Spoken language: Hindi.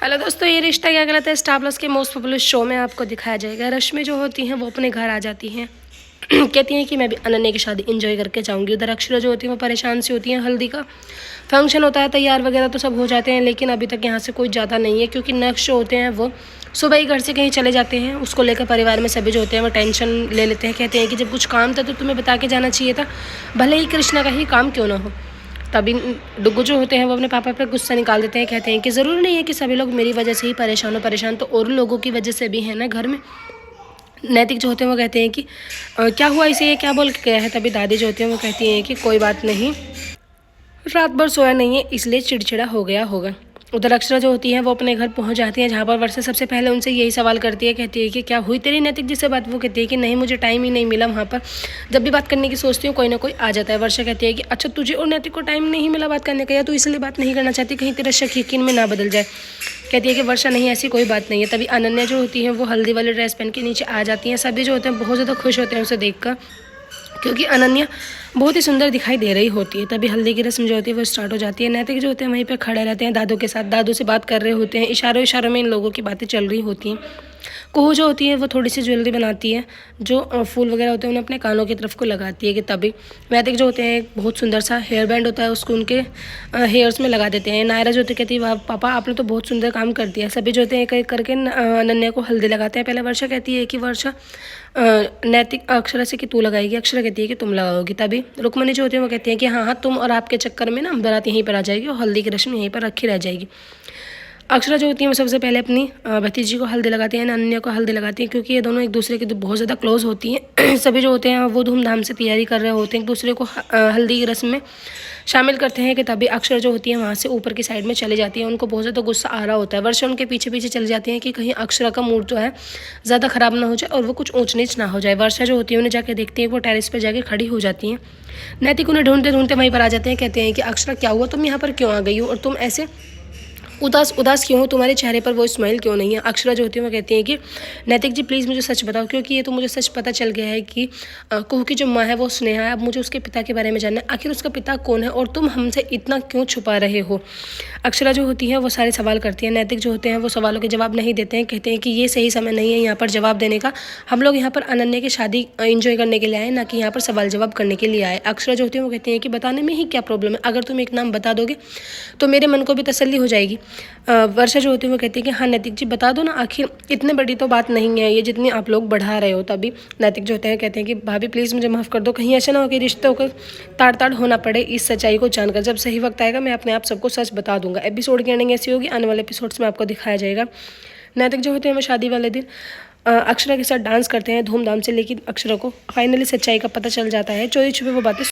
हेलो दोस्तों, ये रिश्ता क्या कहलाता है स्टार प्लस के मोस्ट पॉपुलर शो में आपको दिखाया जाएगा। रश्मि जो होती हैं वो अपने घर आ जाती हैं कहती हैं कि मैं भी अनन्या की शादी एंजॉय करके जाऊंगी। उधर अक्षरा जो होती है वो परेशान सी होती हैं। हल्दी का फंक्शन होता है, तैयार वगैरह तो सब हो जाते हैं, लेकिन अभी तक यहाँ से कोई ज़्यादा नहीं है क्योंकि नेक्स्ट जो होते हैं वो सुबह ही घर से कहीं चले जाते हैं। उसको लेकर परिवार में सभी जो होते हैं वो टेंशन ले लेते हैं। कहते हैं कि जब कुछ काम था तो तुम्हें बता के जाना चाहिए था, भले ही कृष्णा का ही काम क्यों ना हो। तभी डुग्गू जो होते हैं वो अपने पापा पर गुस्सा निकाल देते हैं। कहते हैं कि ज़रूरी नहीं है कि सभी लोग मेरी वजह से ही परेशान तो और लोगों की वजह से भी है ना घर में। नैतिक जो होते हैं वो कहते हैं कि क्या हुआ इसे, ये क्या बोल के गया है। तभी दादी जो होती हैं वो कहती हैं कि कोई बात नहीं, रात भर सोया नहीं है इसलिए चिड़चिड़ा हो गया होगा। उधर अक्षरा जो होती है वो अपने घर पहुंच जाती है, जहाँ पर वर्षा सबसे पहले उनसे यही सवाल करती है। कहती है कि क्या हुई तेरी नैतिक जी से बात। वो कहती है कि नहीं, मुझे टाइम ही नहीं मिला। वहाँ पर जब भी बात करने की सोचती हूँ कोई ना कोई आ जाता है। वर्षा कहती है कि अच्छा तुझे और नैतिक को टाइम नहीं मिला बात करने का, या तू इसलिए बात नहीं करना चाहती कहीं तेरा शक यकीन में ना बदल जाए। कहती है कि वर्षा नहीं, ऐसी कोई बात नहीं है। तभी अनन्या जो होती है वो हल्दी वाली ड्रेस पहन के नीचे आ जाती हैं। सभी जो होते हैं बहुत ज़्यादा खुश होते हैं उसे देखकर, क्योंकि अनन्या बहुत ही सुंदर दिखाई दे रही होती है। तभी हल्दी की रस्म जो होती है वो स्टार्ट हो जाती है। नैतिक जो होते हैं वहीं पे खड़े रहते हैं दादू के साथ, दादू से बात कर रहे होते हैं। इशारों इशारों में इन लोगों की बातें चल रही होती हैं। कुहू जो होती है वो थोड़ी सी ज्वेलरी बनाती है, जो फूल वगैरह होते हैं उन्हें अपने कानों की तरफ को लगाती है। कि तभी नैतिक जो होते हैं एक बहुत सुंदर सा हेयर बैंड होता है उसको उनके हेयर्स में लगा देते हैं। नायरा जो होती है कहती है वाह पापा आपने तो बहुत सुंदर काम कर दिया। सभी जो होते हैं एक एक करके अनन्या को हल्दी लगाते हैं। पहले वर्षा कहती है कि वर्षा नैतिक अक्षरा से कि तू लगाएगी, अक्षरा कहती है कि तुम लगाओगी। तभी रुक्मणी जो होती है वो कहती है कि हाँ तुम और आपके चक्कर में ना बारात यहीं पर आ जाएगी और हल्दी की रस्म यहीं पर रखी रह जाएगी। अक्षरा जो होती है वो सबसे पहले अपनी भतीजी को हल्दी लगाती हैं, अनन्या को हल्दी लगाती हैं, क्योंकि ये दोनों एक दूसरे के बहुत ज़्यादा क्लोज होती हैं। सभी जो होते हैं वो धूमधाम से तैयारी कर रहे होते हैं, एक दूसरे को हल्दी की रस्म में शामिल करते हैं। कि तभी अक्षरा जो होती है वहाँ से ऊपर की साइड में चली जाती है। उनको बहुत ज़्यादा गुस्सा आ रहा होता है। वर्षा उनके पीछे पीछे चली जाती हैं कि कहीं अक्षरा का मूड जो है ज़्यादा ख़राब ना हो जाए और वो कुछ ऊंच नीच ना हो जाए। वर्षा जो होती है उन्हें जाके देखती है, वो टेरेस पर जाके खड़ी हो जाती हैं। नैतिक उन्हें ढूंढते ढूंढते वहीं पर आ जाते हैं। कहते हैं कि अक्षरा क्या हुआ, तुम यहाँ पर क्यों आ गई हो और तुम ऐसे उदास उदास क्यों हो, तुम्हारे चेहरे पर वो स्माइल क्यों नहीं है। अक्षरा जो होती है वो कहती है कि नैतिक जी प्लीज़ मुझे सच बताओ, क्योंकि ये तो मुझे सच पता चल गया है कि कुहू की जो माँ है वो स्नेहा है। अब मुझे उसके पिता के बारे में जानना है, आखिर उसका पिता कौन है और तुम हमसे इतना क्यों छुपा रहे हो। अक्षरा जो होती है वो सारे सवाल करती है। नैतिक जो होते हैं वो सवालों के जवाब नहीं देते हैं। कहते हैं कि ये सही समय नहीं है यहाँ पर जवाब देने का, हम लोग यहाँ पर अनन्या की शादी एंजॉय करने के लिए आए, ना कि यहाँ पर सवाल जवाब करने के लिए आए। अक्षरा जो होती है वो कहती है कि बताने में ही क्या प्रॉब्लम है, अगर तुम एक नाम बता दोगे तो मेरे मन को भी तसल्ली हो जाएगी। वर्षा जो होती है वो कहती है कि हाँ नैतिक जी बता दो ना, आखिर इतनी बड़ी तो बात नहीं है ये जितनी आप लोग बढ़ा रहे हो। तभी नैतिक जो होते हैं कहते हैं कि भाभी प्लीज़ मुझे माफ़ कर दो, कहीं ऐसा ना हो कि रिश्तों को ताड़ ताड़ होना पड़े। इस सच्चाई को जानकर जब सही वक्त आएगा मैं अपने आप सबको सच बता दूंगा। एपिसोड की एंडिंग ऐसी होगी, आने वाले एपिसोड्स में आपको दिखाया जाएगा। नैतिक जो होते हैं वो शादी वाले दिन अक्षरा के साथ डांस करते हैं धूमधाम से, लेकिन अक्षरा को फाइनली सच्चाई का पता चल जाता है। चोरी छुपे वो बातें